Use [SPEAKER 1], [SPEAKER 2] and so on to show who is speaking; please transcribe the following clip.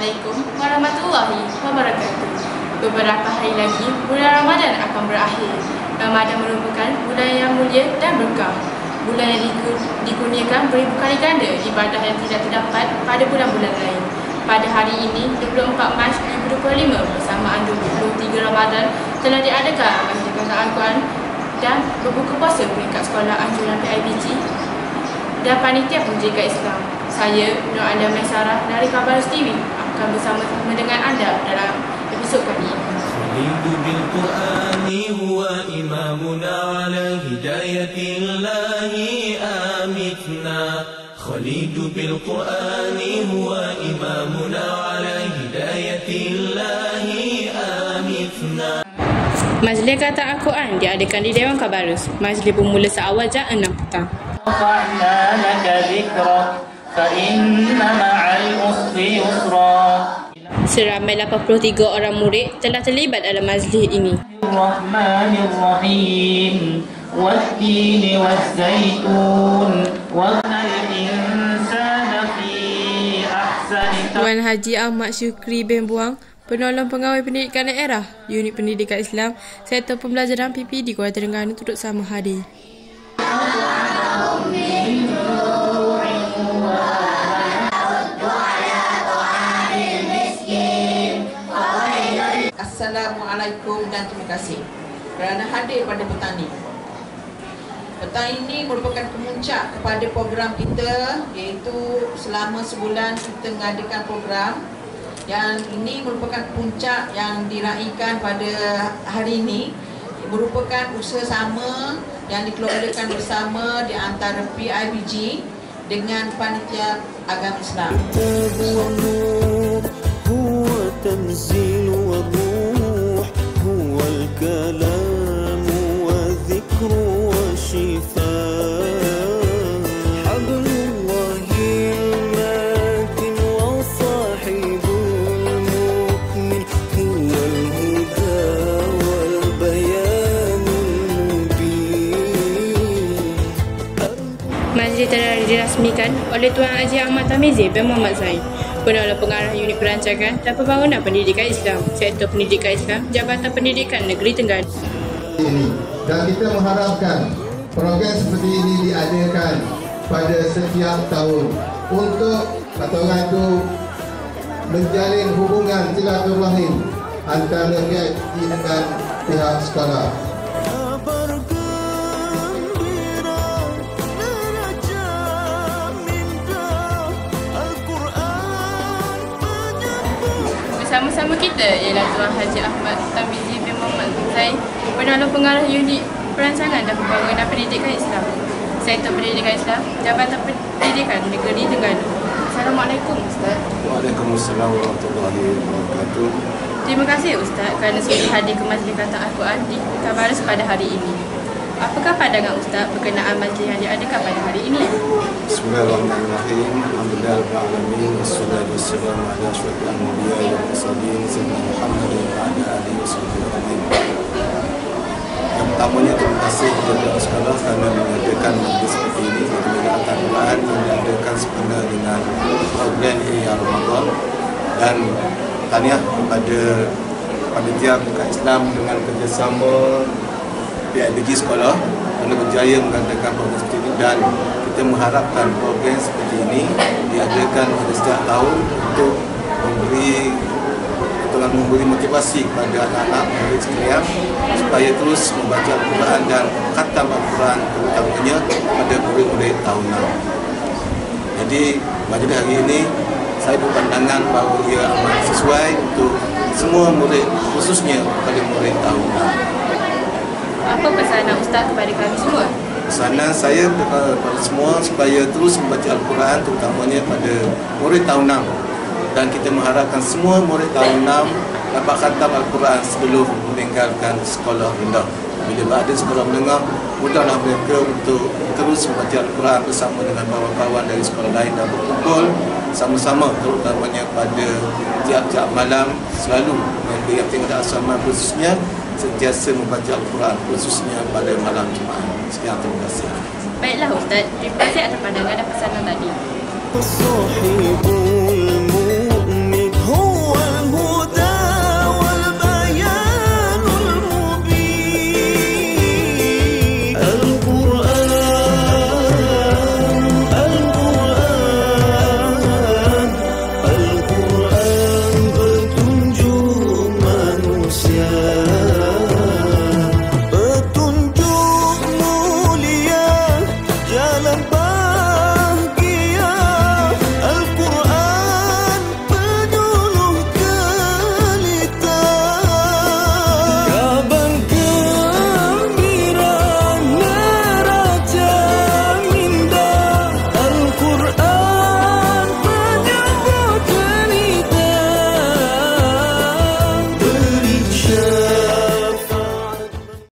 [SPEAKER 1] Assalamualaikum warahmatullahi wabarakatuh. Beberapa hari lagi bulan Ramadan akan berakhir. Ramadan merupakan bulan yang mulia dan berkah. Bulan yang dikurniakan beribu kali ganda ibadah yang tidak terdapat pada bulan-bulan lain. Pada hari ini, 24 Mac 2025 bersamaan 23 Ramadan telah diadakan Majlis Kata Al-Quran dan berbuka puasa peringkat sekolah anjuran PIBG dan Panitia Pendidikan Islam. Saya, Nur Alia Maisarah dari Kabarus TV akan bersama-sama dengan anda dalam episod kali ini.
[SPEAKER 2] خليد بالقرآن هو إمامنا على هداية الله آمتنا خليد بالقرآن هو إمامنا على هداية الله آمتنا.
[SPEAKER 1] Majlis Kata Al-Quran diadakan di Dewan Kabarus. Majlis bermula seawal jam 6 petang.
[SPEAKER 3] رفعنا لك ذكرك فإن مع العسر يسرا.
[SPEAKER 1] Seramai 83 orang murid telah terlibat dalam majlis ini.
[SPEAKER 3] الرحمن الرحيم والتين والزيتون وابن الإنسان في أحسن
[SPEAKER 1] Tuan Haji Ahmad Syukri bin Buang, Penolong Pegawai Pendidikan Daerah, Unit Pendidikan Islam, Sektor Pembelajaran PPD Kuala Terengganu turut sama hadir.
[SPEAKER 4] Assalamualaikum dan terima kasih kerana hadir pada petang ini. Petang ini merupakan kemuncak kepada program kita, iaitu selama sebulan kita mengadakan program yang ini merupakan puncak yang diraikan pada hari ini. Merupakan usaha sama yang dikeluarkan bersama di antara PIBG dengan Panitia Agama Islam.
[SPEAKER 2] تنزيل والروح هو الكلام والذكر والشفاء حبل الله المتين وصاحب المؤمن هو الهدى والبيان المبين.
[SPEAKER 1] Majlis telah dirasmikan oleh Tuan Haji Ahmad Tamizi bin Muhammad Zain, Penolong Pengarah Unit Perancangan dan Pembangunan Pendidikan Islam, Sektor Pendidikan Islam, Jabatan Pendidikan Negeri Terengganu.
[SPEAKER 5] Dan kita mengharapkan program seperti ini diadakan pada setiap tahun untuk kata orang itu menjalin hubungan silaturahim antara PIBG dengan pihak sekolah.
[SPEAKER 1] Bersama-sama kita ialah Tuan Haji Ahmad Tamizi bin Muhammad Zain, Penolong Pengarah Unit Perancangan dan Pembangunan Pendidikan Islam, Sektor Pendidikan Islam, Jabatan Pendidikan Negeri Terengganu. Assalamualaikum Ustaz.
[SPEAKER 6] Waalaikumsalam warahmatullahi wabarakatuh.
[SPEAKER 1] Terima kasih Ustaz kerana sudi hadir ke Majlis Kata Al-Quran di Kabarus pada hari ini. Apakah pandangan Ustaz berkenaan majlis yang diadakan pada hari ini?
[SPEAKER 6] Bismillahirrahmanirrahim. Alhamdulillahirabbil wassalatu wassalamu ala asyrafil anbiya'i wal mursalin sayyidina Muhammadin wa ala alihi wasallam. Yang pertamanya terima kasih kepada sekolah kerana mengadakan majlis seperti ini. Majlis Al-Quran yang diadakan sempena dengan program Raya Ramadan, dan tahniah kepada Panitia Pendidikan Islam dengan kerjasama PIBG sekolah kerana berjaya mengadakan program seperti ini, dan kita mengharapkan program seperti ini diadakan pada setiap tahun untuk memberi motivasi kepada anak-anak murid sekalian supaya terus membaca Al-Quran dan khatam Al-Quran, terutamanya pada murid-murid tahun 6. Jadi majlis hari ini saya berpandangan bahawa ia amat sesuai untuk semua murid, khususnya kepada murid tahun 6.
[SPEAKER 1] Apa pesanan Ustaz kepada kami semua?
[SPEAKER 6] Pesanan saya kepada semua supaya terus membaca Al-Quran, terutamanya pada murid tahun 6. Dan kita mengharapkan semua murid tahun 6 dapat khatam Al-Quran sebelum meninggalkan sekolah rendah. Bila berada sekolah menengah, mudahlah mereka untuk terus membaca Al-Quran bersama dengan kawan-kawan dari sekolah lain dan berkumpul sama-sama, terutamanya pada tiap-tiap malam selalu mereka yang tinggal di asrama khususnya sentiasa membaca Al-Quran, khususnya pada malam Jumaat. Sekian, terima kasih.
[SPEAKER 1] Baiklah Ustaz, terima kasih atas pandangan dan pesanan tadi.
[SPEAKER 2] الصاحب